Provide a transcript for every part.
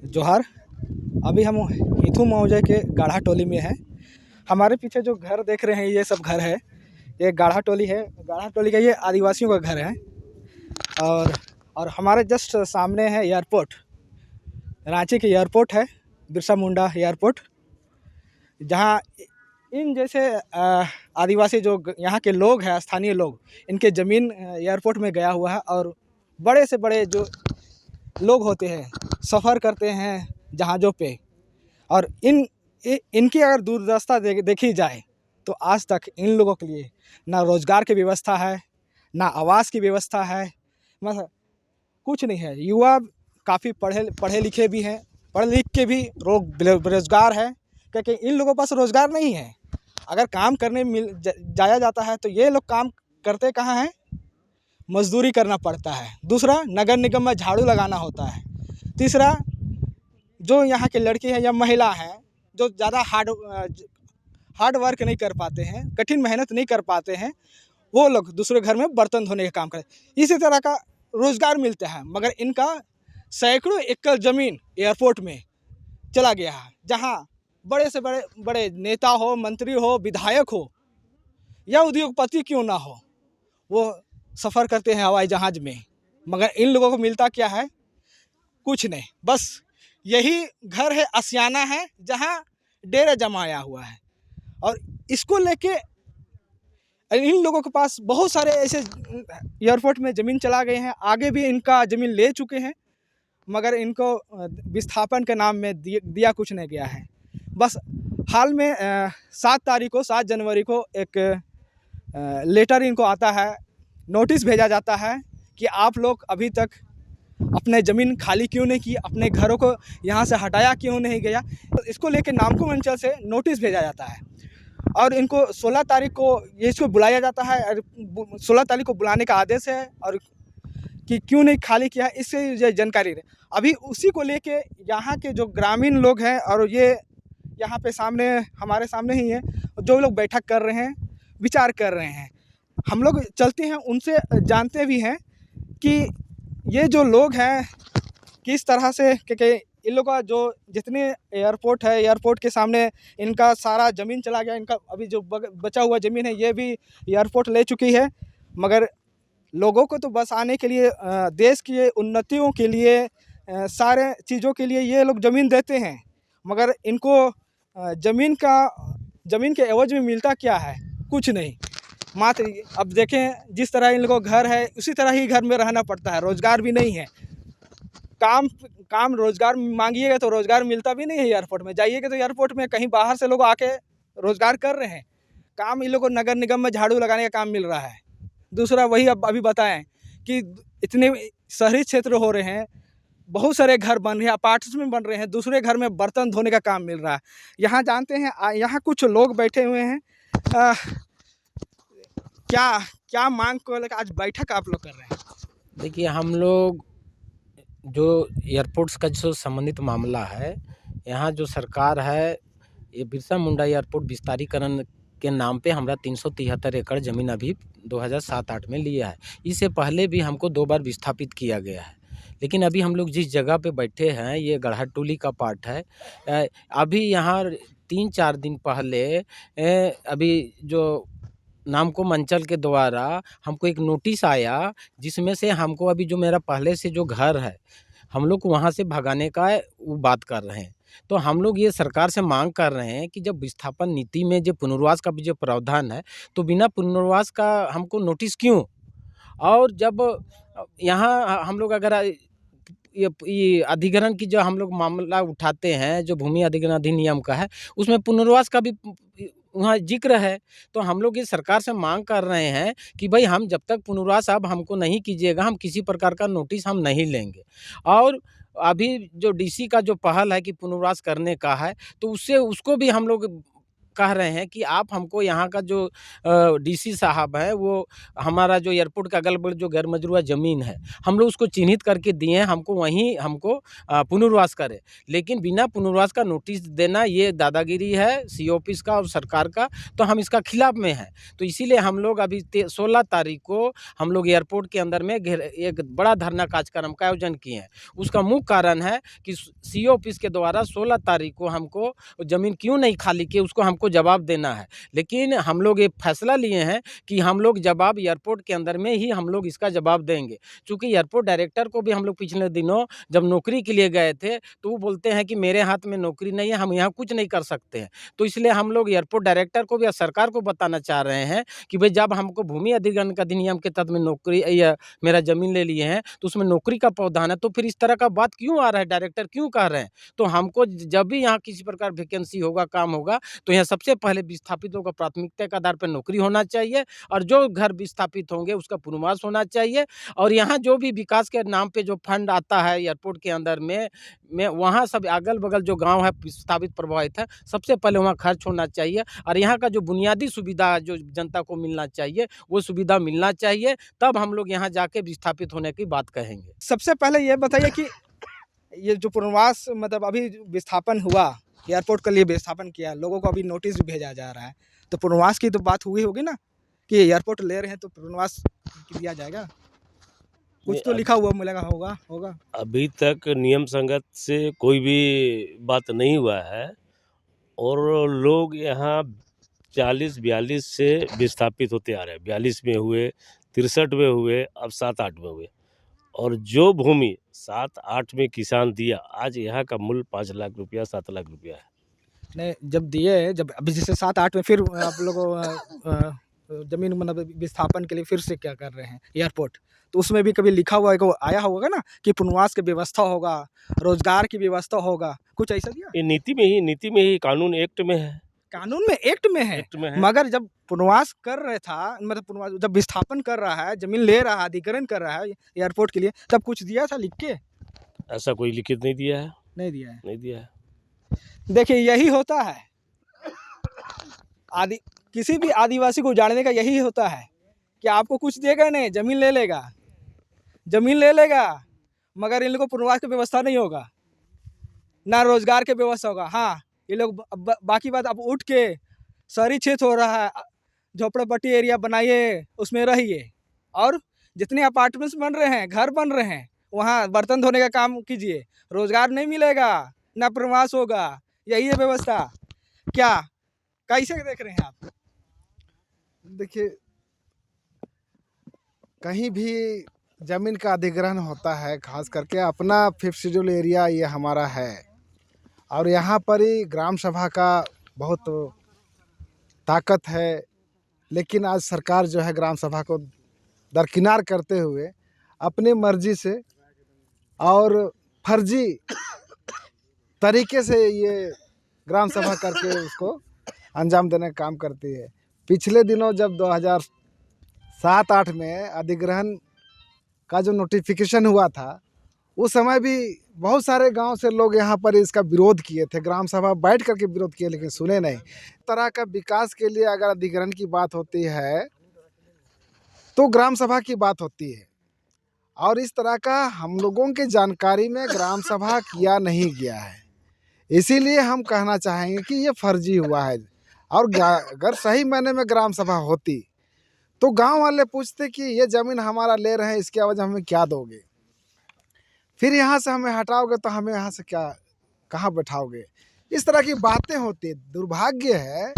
जोहार। अभी हम हिथू मौजे के गाढ़ा टोली में हैं। हमारे पीछे जो घर देख रहे हैं ये सब घर है, ये गाढ़ा टोली है। गाढ़ा टोली का ये आदिवासियों का घर है। और हमारे जस्ट सामने है एयरपोर्ट, रांची के एयरपोर्ट है, बिरसा मुंडा एयरपोर्ट, जहाँ इन जैसे आदिवासी जो यहाँ के लोग हैं, स्थानीय लोग, इनके ज़मीन एयरपोर्ट में गया हुआ है। और बड़े से बड़े जो लोग होते हैं सफ़र करते हैं जहाज़ों पे, और इनकी अगर दुर्दशा देखी जाए तो आज तक इन लोगों के लिए ना रोज़गार की व्यवस्था है, ना आवास की व्यवस्था है, मतलब कुछ नहीं है। युवा काफ़ी पढ़े लिखे भी हैं, पढ़ लिख के भी लोग बेरोजगार है, क्योंकि इन लोगों के पास रोज़गार नहीं है। अगर काम करने जाया जाता है तो ये लोग काम करते कहाँ हैं, मजदूरी करना पड़ता है। दूसरा, नगर निगम में झाड़ू लगाना होता है। तीसरा, जो यहाँ के लड़की हैं या महिला हैं जो ज़्यादा हार्ड वर्क नहीं कर पाते हैं, कठिन मेहनत नहीं कर पाते हैं, वो लोग दूसरे घर में बर्तन धोने का काम करते। इसी तरह का रोज़गार मिलता है, मगर इनका सैकड़ों एकड़ ज़मीन एयरपोर्ट में चला गया है, जहाँ बड़े से बड़े नेता हो, मंत्री हो, विधायक हो या उद्योगपति क्यों ना हो, वो सफ़र करते हैं हवाई जहाज़ में। मगर इन लोगों को मिलता क्या है? कुछ नहीं। बस यही घर है, आशियाना है, जहाँ डेरा जमाया हुआ है। और इसको लेके इन लोगों के पास बहुत सारे ऐसे एयरपोर्ट में ज़मीन चला गए हैं, आगे भी इनका ज़मीन ले चुके हैं, मगर इनको विस्थापन के नाम में दिया कुछ नहीं गया है। बस हाल में 7 जनवरी को एक लेटर इनको आता है, नोटिस भेजा जाता है कि आप लोग अभी तक अपने ज़मीन खाली क्यों नहीं की, अपने घरों को यहाँ से हटाया क्यों नहीं गया। तो इसको लेके नामकुम अंचल से नोटिस भेजा जाता है और इनको 16 तारीख को ये इसको बुलाया जाता है। और 16 तारीख को बुलाने का आदेश है, और कि क्यों नहीं खाली किया इससे ये जानकारी रहे। अभी उसी को लेके यहाँ के जो ग्रामीण लोग हैं, और ये यहाँ पे सामने हमारे सामने ही है, जो लोग बैठक कर रहे हैं, विचार कर रहे हैं। हम लोग चलते हैं, उनसे जानते भी हैं कि ये जो लोग हैं किस तरह से, क्योंकि इन लोगों का जो जितने एयरपोर्ट है, एयरपोर्ट के सामने इनका सारा ज़मीन चला गया। इनका अभी जो बचा हुआ ज़मीन है ये भी एयरपोर्ट ले चुकी है। मगर लोगों को तो बस आने के लिए, देश की उन्नतियों के लिए, सारे चीज़ों के लिए ये लोग ज़मीन देते हैं, मगर इनको ज़मीन के एवज में मिलता क्या है? कुछ नहीं। मात्र अब देखें, जिस तरह इन लोगों का घर है उसी तरह ही घर में रहना पड़ता है। रोज़गार भी नहीं है, काम रोज़गार मांगिएगा तो रोज़गार मिलता भी नहीं है। एयरपोर्ट में जाइएगा तो एयरपोर्ट में कहीं बाहर से लोग आके रोज़गार कर रहे हैं। काम इन लोगों को नगर निगम में झाड़ू लगाने का काम मिल रहा है। दूसरा, वही अभी बताएं कि इतने शहरी क्षेत्र हो रहे हैं, बहुत सारे घर बन रहे हैं, अपार्टमेंट बन रहे हैं, दूसरे घर में बर्तन धोने का काम मिल रहा है। यहाँ जानते हैं, यहाँ कुछ लोग बैठे हुए हैं। क्या मांग को लेकर आज बैठक आप लोग कर रहे हैं? देखिए, हम लोग जो एयरपोर्ट्स का जो संबंधित मामला है, यहाँ जो सरकार है, ये बिरसा मुंडा एयरपोर्ट विस्तारीकरण के नाम पे हमारा 373 एकड़ ज़मीन अभी 2007-8 में लिया है। इससे पहले भी हमको 2 बार विस्थापित किया गया है। लेकिन अभी हम लोग जिस जगह पे बैठे हैं, ये गढ़ा टोली का पार्ट है। अभी यहाँ 3-4 दिन पहले अभी जो नामकुम अंचल के द्वारा हमको एक नोटिस आया, जिसमें से हमको अभी जो मेरा पहले से जो घर है, हम लोग को वहाँ से भगाने का वो बात कर रहे हैं। तो हम लोग ये सरकार से मांग कर रहे हैं कि जब विस्थापन नीति में जो पुनर्वास का भी जो प्रावधान है, तो बिना पुनर्वास का हमको नोटिस क्यों? और जब यहाँ हम लोग अगर ये अधिग्रहण की जो हम लोग मामला उठाते हैं, जो भूमि अधिग्रहण अधिनियम का है, उसमें पुनर्वास का भी वहाँ जिक्र है। तो हम लोग ये सरकार से मांग कर रहे हैं कि भाई, हम जब तक पुनर्वास अब हमको नहीं कीजिएगा, हम किसी प्रकार का नोटिस हम नहीं लेंगे। और अभी जो डीसी का जो पहल है कि पुनर्वास करने का है, तो उससे उसको भी हम लोग कह रहे हैं कि आप हमको यहाँ का जो डीसी साहब है, वो हमारा जो एयरपोर्ट के अगल-बगल जो गैर मजरूआ ज़मीन है, हम लोग उसको चिन्हित करके दिए हैं, हमको वहीं हमको पुनर्वास करें। लेकिन बिना पुनर्वास का नोटिस देना ये दादागिरी है सी ऑफिस का और सरकार का, तो हम इसका खिलाफ में हैं। तो इसीलिए हम लोग अभी 16 तारीख को हम लोग एयरपोर्ट के अंदर में एक बड़ा धरना कार्यक्रम का आयोजन किए हैं। उसका मुख्य कारण है कि सी ऑफिस के द्वारा 16 तारीख को हमको ज़मीन क्यों नहीं खाली की, उसको हमको जवाब देना है। लेकिन हम लोग ये फैसला लिए हैं कि हम लोग जवाब एयरपोर्ट के अंदर में ही हम लोग इसका जवाब देंगे। चूँकि एयरपोर्ट डायरेक्टर को भी हम लोग पिछले दिनों जब नौकरी के लिए गए थे, तो वो बोलते हैं कि मेरे हाथ में नौकरी नहीं है, हम यहाँ कुछ नहीं कर सकते हैं। तो इसलिए हम लोग एयरपोर्ट डायरेक्टर को भी और सरकार को बताना चाह रहे हैं कि भई जब हमको भूमि अधिग्रहण का अधिनियम के तहत में नौकरी या मेरा ज़मीन ले लिए हैं, तो उसमें नौकरी का प्रावधान है, तो फिर इस तरह का बात क्यों आ रहा है, डायरेक्टर क्यों कह रहे हैं? तो हमको जब भी यहाँ किसी प्रकार वैकेंसी होगा, काम होगा, तो यहाँ सबसे पहले विस्थापितों को प्राथमिकता के आधार पर नौकरी होना चाहिए और जो घर विस्थापित होंगे उसका पुनर्वास होना चाहिए। और यहाँ जो भी विकास के नाम पे जो फंड आता है एयरपोर्ट के अंदर में वहाँ सब अगल-बगल जो गाँव है विस्थापित प्रभावित है, सबसे पहले वहाँ खर्च होना चाहिए और यहाँ का जो बुनियादी सुविधा जो जनता को मिलना चाहिए, वो सुविधा मिलना चाहिए, तब हम लोग यहाँ जाके विस्थापित होने की बात कहेंगे। सबसे पहले ये बताइए कि ये जो पुनर्वास मतलब अभी विस्थापन हुआ, एयरपोर्ट के लिए विस्थापन किया, लोगों को अभी नोटिस भी भेजा जा रहा है, तो पुनर्वास की तो बात हुई होगी ना कि एयरपोर्ट ले रहे हैं तो पुनर्वास दिया जाएगा? कुछ तो लिखा हुआ मिलेगा, होगा। अभी तक नियम संगत से कोई भी बात नहीं हुआ है और लोग यहाँ 40-42 से विस्थापित होते आ रहे हैं। 42 में हुए, 63 में हुए, अब 7-8 में हुए और जो भूमि 7-8 में किसान दिया, आज यहाँ का मूल्य 5 लाख रुपया, 7 लाख रुपया है। नहीं, जब दिए, जब अभी जैसे 7-8 में फिर आप लोग ज़मीन मतलब विस्थापन के लिए फिर से क्या कर रहे हैं एयरपोर्ट, तो उसमें भी कभी लिखा हुआ है कि आया होगा ना कि पुनर्वास की व्यवस्था होगा, रोजगार की व्यवस्था होगा, कुछ ऐसा दिया? ये नीति में ही कानून एक्ट में है। कानून में एक्ट में है, एक्ट में है। मगर जब पुनर्वास कर रहा था, मतलब पुनर्वास जब विस्थापन कर रहा है, जमीन ले रहा है, अधिग्रहण कर रहा है एयरपोर्ट के लिए, तब कुछ दिया था लिख के? ऐसा कोई लिखित नहीं दिया है। नहीं दिया है। नहीं दिया है। देखिए यही होता है, किसी भी आदिवासी को उजाड़ने का यही होता है कि आपको कुछ देगा नहीं, जमीन ले लेगा, मगर इन लोगों को पुनर्वास की व्यवस्था नहीं होगा, ना रोजगार की व्यवस्था होगा। हाँ, ये लोग बाकी बात, आप उठ के शहरी क्षेत्र हो रहा है, झोपड़पट्टी एरिया बनाइए, उसमें रहिए, और जितने अपार्टमेंट्स बन रहे हैं, घर बन रहे हैं, वहाँ बर्तन धोने का काम कीजिए, रोजगार नहीं मिलेगा, ना पुनर्वास होगा, यही है व्यवस्था। क्या कैसे देख रहे हैं आप? देखिए, कहीं भी ज़मीन का अधिग्रहण होता है, खास करके अपना 5th शेड्यूल एरिया ये हमारा है और यहाँ पर ही ग्राम सभा का बहुत ताकत है। लेकिन आज सरकार जो है ग्राम सभा को दरकिनार करते हुए अपनी मर्जी से और फर्जी तरीके से ये ग्राम सभा करके उसको अंजाम देने का काम करती है। पिछले दिनों जब 2007-8 में अधिग्रहण का जो नोटिफिकेशन हुआ था, उस समय भी बहुत सारे गांव से लोग यहाँ पर इसका विरोध किए थे, ग्राम सभा बैठ करके विरोध किए, लेकिन सुने नहीं। तरह का विकास के लिए अगर अधिग्रहण की बात होती है तो ग्राम सभा की बात होती है, और इस तरह का हम लोगों के जानकारी में ग्राम सभा किया नहीं गया है। इसीलिए हम कहना चाहेंगे कि ये फर्जी हुआ है, और अगर सही मायने में ग्राम सभा होती तो गांव वाले पूछते कि ये ज़मीन हमारा ले रहे हैं, इसके एवज हमें क्या दोगे, फिर यहाँ से हमें हटाओगे तो हमें यहाँ से क्या कहाँ बैठाओगे, इस तरह की बातें होती। दुर्भाग्य है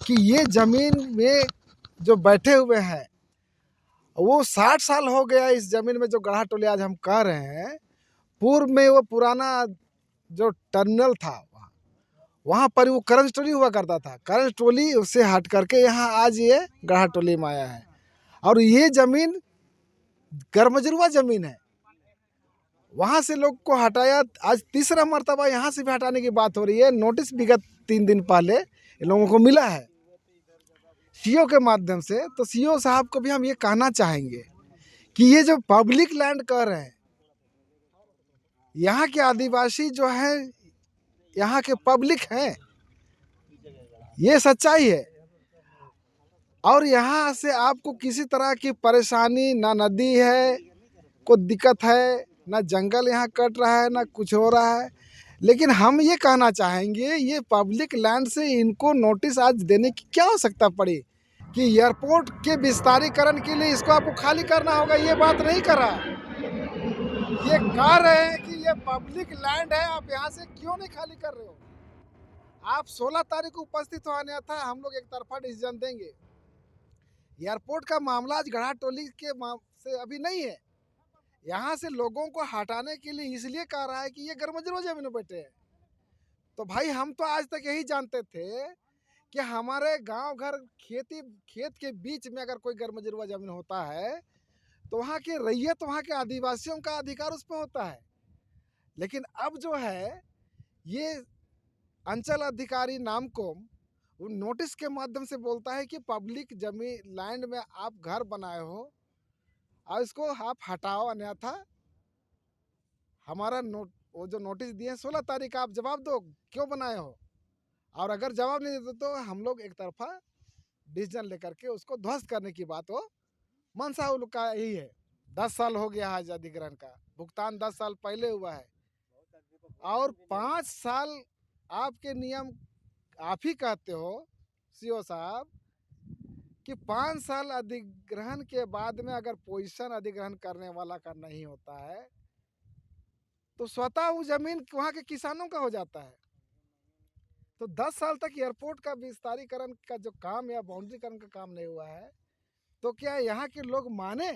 कि ये ज़मीन में जो बैठे हुए हैं वो 60 साल हो गया इस ज़मीन में। जो गढ़ा टोली आज हम कह रहे हैं, पूर्व में वो पुराना जो टर्मिनल था वहाँ पर वो करंज टोली हुआ करता था, करंज टोली उससे हट करके यहाँ आज ये गढ़ा टोली में आया है। और ये ज़मीन गैरमजरूआ ज़मीन है, वहाँ से लोग को हटाया, आज तीसरा मर्तबा यहाँ से भी हटाने की बात हो रही है। नोटिस विगत 3 दिन पहले इन लोगों को मिला है सीओ के माध्यम से। तो सीओ साहब को भी हम ये कहना चाहेंगे कि ये जो पब्लिक लैंड कर रहे हैं, यहाँ के आदिवासी जो है यहाँ के पब्लिक हैं, ये सच्चाई है। और यहाँ से आपको किसी तरह की परेशानी, ना नदी है, कोई दिक्कत है, ना जंगल यहाँ कट रहा है, ना कुछ हो रहा है। लेकिन हम ये कहना चाहेंगे, ये पब्लिक लैंड से इनको नोटिस आज देने की क्या आवश्यकता पड़ी कि एयरपोर्ट के विस्तारीकरण के लिए इसको आपको खाली करना होगा। ये बात नहीं कर रहा, ये कह रहे हैं कि ये पब्लिक लैंड है, आप यहाँ से क्यों नहीं खाली कर रहे हो। आप 16 तारीख को उपस्थित होने था, हम लोग एक तरफा डिसीजन देंगे। एयरपोर्ट का मामला आज गढ़ा टोली के से अभी नहीं है। यहाँ से लोगों को हटाने के लिए इसलिए कह रहा है कि ये गरमजरुआ जमीन में बैठे हैं। तो भाई हम तो आज तक यही जानते थे कि हमारे गांव घर खेत के बीच में अगर कोई गरमजरुआ जमीन होता है तो वहाँ के रैयत, वहाँ के आदिवासियों का अधिकार उस पर होता है। लेकिन अब जो है ये अंचल अधिकारी नामकोम वो नोटिस के माध्यम से बोलता है कि पब्लिक जमीन लैंड में आप घर बनाए हो और इसको आप हटाओ, अन्यथा हमारा वो जो नोटिस दिए 16 तारीख आप जवाब दो क्यों बनाए हो। और अगर जवाब नहीं देते तो हम लोग एक तरफा डिसीजन लेकर के उसको ध्वस्त करने की बात हो। मनसा उन लोग का यही है। 10 साल हो गया आज अधिग्रहण का भुगतान 10 साल पहले हुआ है और 5 साल आपके नियम आप ही कहते हो सीओ साहब कि 5 साल अधिग्रहण के बाद में अगर पोजीशन अधिग्रहण करने वाला का नहीं होता है तो स्वतः वो जमीन वहाँ के किसानों का हो जाता है। तो 10 साल तक एयरपोर्ट का विस्तारीकरण का जो काम या बाउंड्रीकरण का काम नहीं हुआ है तो क्या यहाँ के लोग माने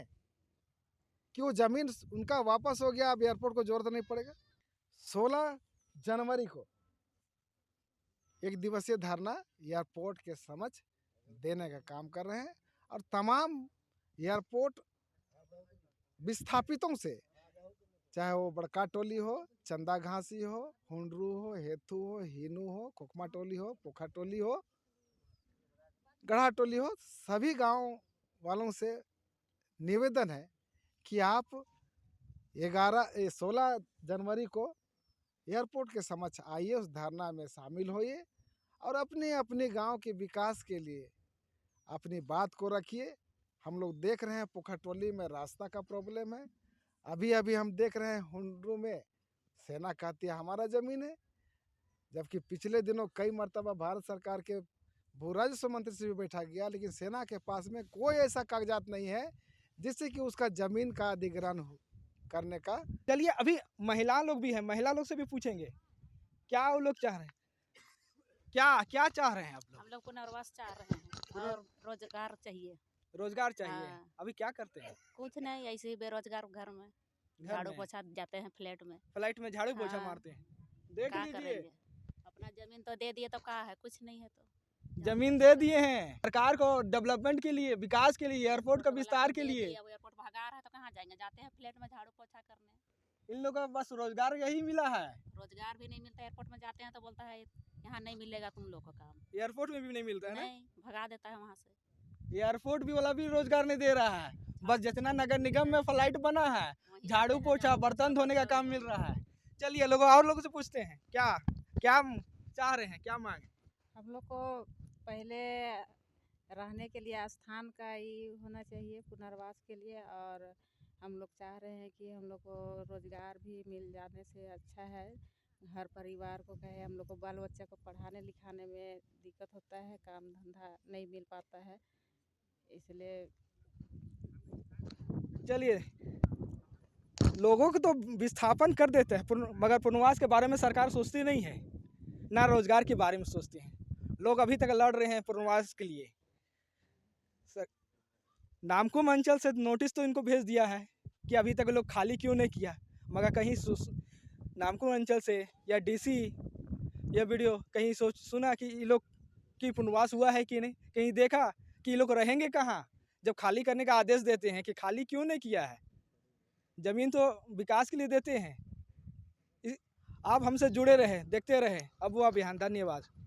कि वो जमीन उनका वापस हो गया, अब एयरपोर्ट को जरूरत नहीं पड़ेगा। 16 जनवरी को एक दिवसीय धरना एयरपोर्ट के समक्ष देने का काम कर रहे हैं और तमाम एयरपोर्ट विस्थापितों से, चाहे वो बड़का टोली हो, चंदा घासी हो, हुंडरू हो, हेथू हो, हीनू हो, खोखमा टोली हो, पोखा टोली हो, गढ़ा टोली हो, सभी गांव वालों से निवेदन है कि आप 16 जनवरी को एयरपोर्ट के समक्ष आइए, उस धरना में शामिल होइए और अपने अपने गांव के विकास के लिए अपनी बात को रखिए। हम लोग देख रहे हैं पोखा टोली में रास्ता का प्रॉब्लम है। अभी अभी हम देख रहे हैं हुंडरू में सेना कहती है हमारा ज़मीन है, जबकि पिछले दिनों कई मरतबा भारत सरकार के भू राजस्व मंत्री से भी बैठा गया, लेकिन सेना के पास में कोई ऐसा कागजात नहीं है जिससे कि उसका ज़मीन का अधिग्रहण करने का। चलिए अभी महिला लोग भी हैं, महिला लोग से भी पूछेंगे क्या वो लोग चाह रहे हैं, क्या चाह रहे हैं आप लोग। हम लोग पुनर्वास चाह रहे हैं और रोजगार चाहिए। रोजगार चाहिए। हाँ। अभी क्या करते हैं। कुछ नहीं, ऐसे ही बेरोजगार घर में झाड़ू पोछा जाते हैं फ्लैट में झाड़ू पोछा हाँ। मारते हैं। देख क्या लीजिए करेंगे, अपना जमीन तो दे दिए तो कहा है, कुछ नहीं है तो जमीन दे दिए हैं सरकार को डेवलपमेंट के लिए, विकास के लिए, एयरपोर्ट का विस्तार के लिए। अब एयरपोर्ट भगा रहा है तो कहाँ जाएंगे, जाते हैं फ्लैट में झाड़ू पोछा करने। इन लोगों का बस रोजगार यही मिला है। रोजगार भी नहीं मिलता, एयरपोर्ट में जाते हैं तो बोलता है यहाँ नहीं मिलेगा तुम लोग को काम। एयरपोर्ट में भी नहीं मिलता है ना, नहीं, भगा देता है वहाँ से। एयरपोर्ट भी वाला भी रोजगार नहीं दे रहा है। बस जितना नगर निगम में फ्लाइट बना है, झाड़ू पोछा बर्तन धोने का काम मिल रहा है। चलिए लोगों और लोगों से पूछते हैं क्या क्या चाह रहे हैं, क्या मांग। हम लोग को पहले रहने के लिए स्थान का ही होना चाहिए पुनर्वास के लिए, और हम लोग चाह रहे हैं कि हम लोग को रोजगार भी मिल जाने से अच्छा है। घर परिवार को कहे, हम लोग को बाल बच्चा को पढ़ाने लिखाने में दिक्कत होता है, काम धंधा नहीं मिल पाता है, इसलिए। चलिए लोगों को तो विस्थापन कर देते हैं मगर पुनर्वास के बारे में सरकार सोचती नहीं है, ना रोजगार के बारे में सोचती है। लोग अभी तक लड़ रहे हैं पुनर्वास के लिए। नामकुम अंचल से नोटिस तो इनको भेज दिया है कि अभी तक लोग खाली क्यों नहीं किया, मगर कहीं नामकुम अंचल से या डीसी या वीडियो कहीं सुना कि ये लोग की पुनर्वास हुआ है कि नहीं, कहीं देखा कि ये लोग रहेंगे कहाँ जब खाली करने का आदेश देते हैं कि खाली क्यों नहीं किया है। ज़मीन तो विकास के लिए देते हैं। आप हमसे जुड़े रहे, देखते रहे अब वो अभियान। धन्यवाद।